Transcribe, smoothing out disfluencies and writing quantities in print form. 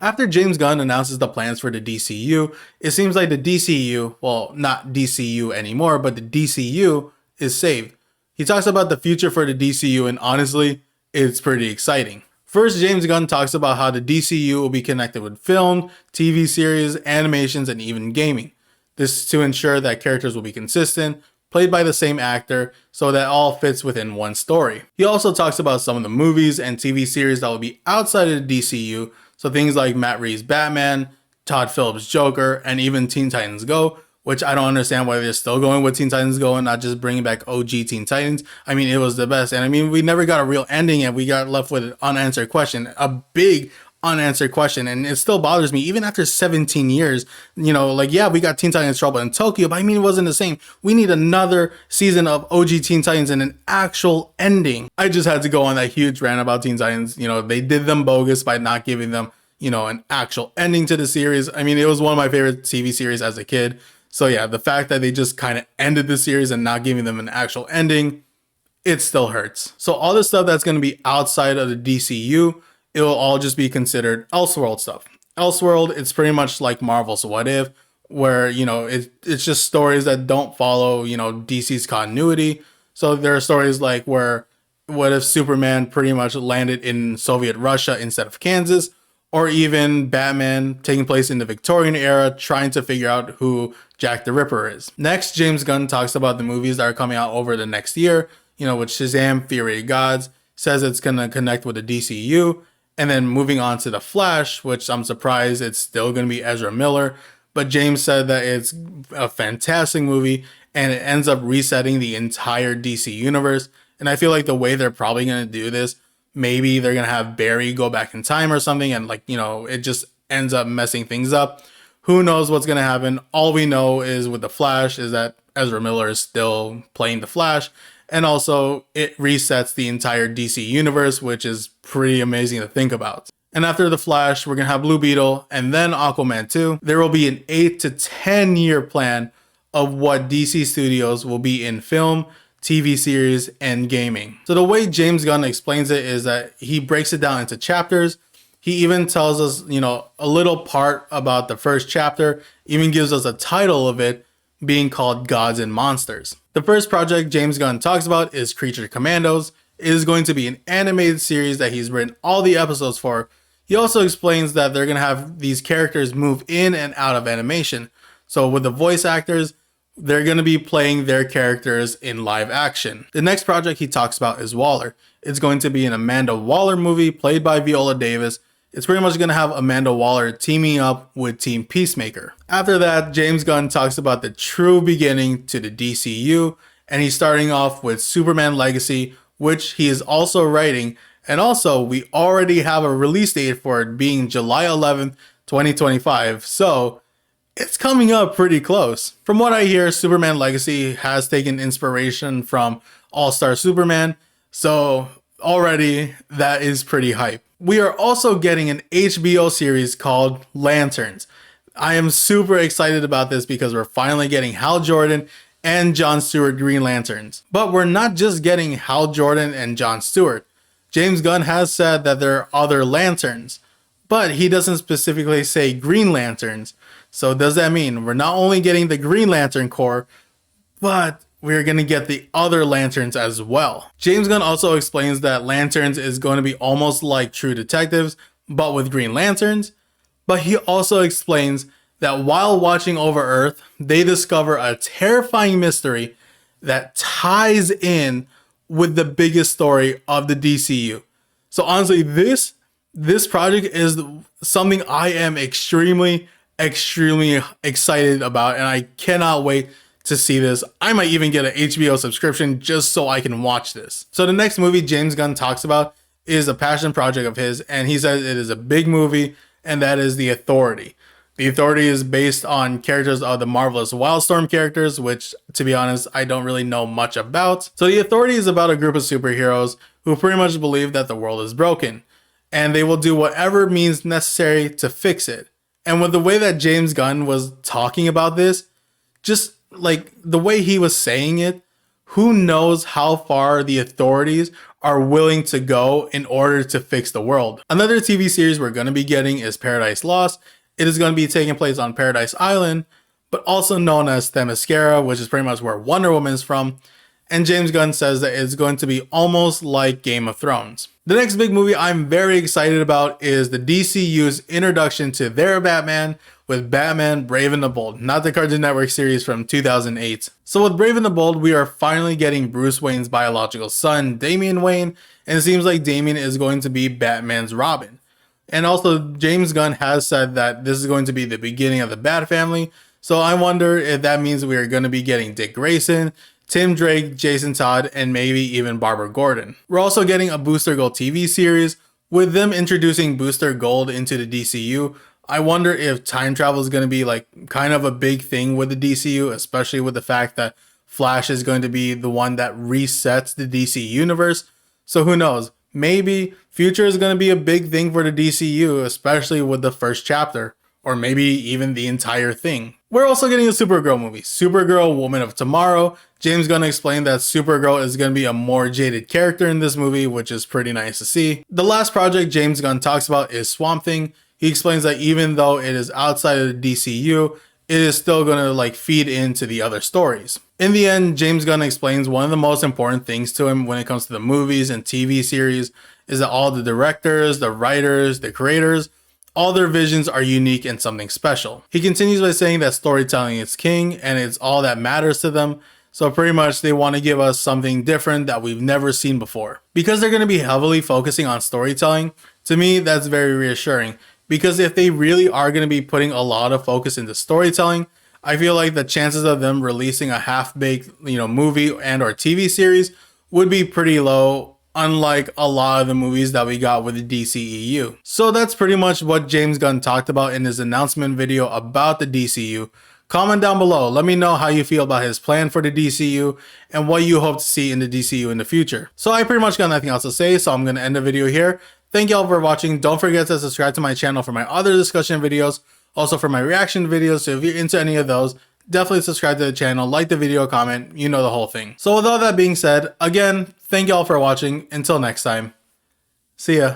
After James Gunn announces the plans for the DCU, it seems like the DCEU, well, not DCU anymore, but the DCU is saved. He talks about the future for the DCU, and honestly, it's pretty exciting. First, James Gunn talks about how the DCU will be connected with film, TV series, animations, and even gaming. This is to ensure that characters will be consistent, played by the same actor, so that all fits within one story. He also talks about some of the movies and TV series that will be outside of the DCU, so things like Matt Reeves' Batman, Todd Phillips' Joker, and even Teen Titans Go, which I don't understand why they're still going with Teen Titans Go and not just bringing back OG Teen Titans. I mean, it was the best. And I mean, we never got a real ending and we got left with an unanswered question, a big unanswered question. And it still bothers me, even after 17 years, you know, like, yeah, we got Teen Titans Trouble in Tokyo, but I mean, it wasn't the same. We need another season of OG Teen Titans and an actual ending. I just had to go on that huge rant about Teen Titans. You know, they did them bogus by not giving them, you know, an actual ending to the series. I mean, it was one of my favorite TV series as a kid. So yeah, the fact that they just kind of ended the series and not giving them an actual ending, it still hurts. So all the stuff that's going to be outside of the DCU, it will all just be considered Elseworld stuff. Elseworld, it's pretty much like Marvel's What If, where, you know, it's just stories that don't follow, you know, DC's continuity. So there are stories like where, what if Superman pretty much landed in Soviet Russia instead of Kansas? Or even Batman taking place in the Victorian era, trying to figure out who Jack the Ripper is. Next, James Gunn talks about the movies that are coming out over the next year, you know, with Shazam, Fury of Gods, says it's going to connect with the DCU, and then moving on to The Flash, which I'm surprised it's still going to be Ezra Miller, but James said that it's a fantastic movie, and it ends up resetting the entire DC universe, and I feel like the way they're probably going to do this, maybe they're going to have Barry go back in time or something. And like, you know, it just ends up messing things up. Who knows what's going to happen? All we know is with The Flash is that Ezra Miller is still playing The Flash. And also it resets the entire DC universe, which is pretty amazing to think about. And after The Flash, we're going to have Blue Beetle and then Aquaman 2. There will be an 8 to 10 year plan of what DC Studios will be in film, TV series, and gaming. So the way James Gunn explains it is that he breaks it down into chapters. He even tells us, you know, a little part about the first chapter, even gives us a title of it being called Gods and Monsters. The first project James Gunn talks about is Creature Commandos. It is going to be an animated series that he's written all the episodes for. He also explains that they're going to have these characters move in and out of animation. So with the voice actors, they're going to be playing their characters in live action. The next project he talks about is Waller. It's going to be an Amanda Waller movie played by Viola Davis. It's pretty much going to have Amanda Waller teaming up with Team Peacemaker. After that, James Gunn talks about the true beginning to the DCU, and he's starting off with Superman Legacy, which he is also writing. And also, we already have a release date for it being July 11th, 2025. So it's coming up pretty close. From what I hear, Superman Legacy has taken inspiration from All-Star Superman, so already that is pretty hype. We are also getting an HBO series called Lanterns. I am super excited about this because we're finally getting Hal Jordan and John Stewart Green Lanterns. But we're not just getting Hal Jordan and John Stewart. James Gunn has said that there are other Lanterns, but he doesn't specifically say Green Lanterns. So does that mean we're not only getting the Green Lantern Corps, but we're going to get the other Lanterns as well? James Gunn also explains that Lanterns is going to be almost like True Detectives, but with Green Lanterns. But he also explains that while watching Over Earth, they discover a terrifying mystery that ties in with the biggest story of the DCU. So honestly, this project is something I am extremely excited about, and I cannot wait to see this. I might even get an HBO subscription just so I can watch this. So the next movie James Gunn talks about is a passion project of his, and he says it is a big movie, and that is The Authority. The Authority is based on characters of the Marvelous Wildstorm characters, which, to be honest, I don't really know much about. So The Authority is about a group of superheroes who pretty much believe that the world is broken, and they will do whatever means necessary to fix it. And with the way that James Gunn was talking about this, just like the way he was saying it, who knows how far the authorities are willing to go in order to fix the world. Another TV series we're going to be getting is Paradise Lost. It is going to be taking place on Paradise Island, but also known as Themyscira, which is pretty much where Wonder Woman is from. And James Gunn says that it's going to be almost like Game of Thrones. The next big movie I'm very excited about is the DCU's introduction to their Batman with Batman Brave and the Bold, not the Cartoon Network series from 2008. So with Brave and the Bold, we are finally getting Bruce Wayne's biological son, Damian Wayne, and it seems like Damian is going to be Batman's Robin. And also, James Gunn has said that this is going to be the beginning of the Bat family, so I wonder if that means we are going to be getting Dick Grayson, Tim Drake, Jason Todd, and maybe even Barbara Gordon. We're also getting a Booster Gold TV series. With them introducing Booster Gold into the DCU, I wonder if time travel is going to be like kind of a big thing with the DCU, especially with the fact that Flash is going to be the one that resets the DC universe. So who knows? Maybe future is going to be a big thing for the DCU, especially with the first chapter, or maybe even the entire thing. We're also getting a Supergirl movie, Supergirl Woman of Tomorrow. James Gunn explained that Supergirl is going to be a more jaded character in this movie, which is pretty nice to see. The last project James Gunn talks about is Swamp Thing. He explains that even though it is outside of the DCU, it is still going to like feed into the other stories. In the end, James Gunn explains one of the most important things to him when it comes to the movies and TV series is that all the directors, the writers, the creators, all their visions are unique and something special. He continues by saying that storytelling is king and it's all that matters to them. So pretty much they want to give us something different that we've never seen before. Because they're going to be heavily focusing on storytelling, to me that's very reassuring. Because if they really are going to be putting a lot of focus into storytelling, I feel like the chances of them releasing a half-baked, movie and or TV series would be pretty low, unlike a lot of the movies that we got with the DCEU. So that's pretty much what James Gunn talked about in his announcement video about the DCU. Comment down below, let me know how you feel about his plan for the DCU and what you hope to see in the DCU in the future. So I pretty much got nothing else to say, so I'm going to end the video here. Thank y'all for watching. Don't forget to subscribe to my channel for my other discussion videos, also for my reaction videos. So if you're into any of those, definitely subscribe to the channel, like the video, comment, you know the whole thing. So with all that being said, again, thank y'all for watching. Until next time, see ya.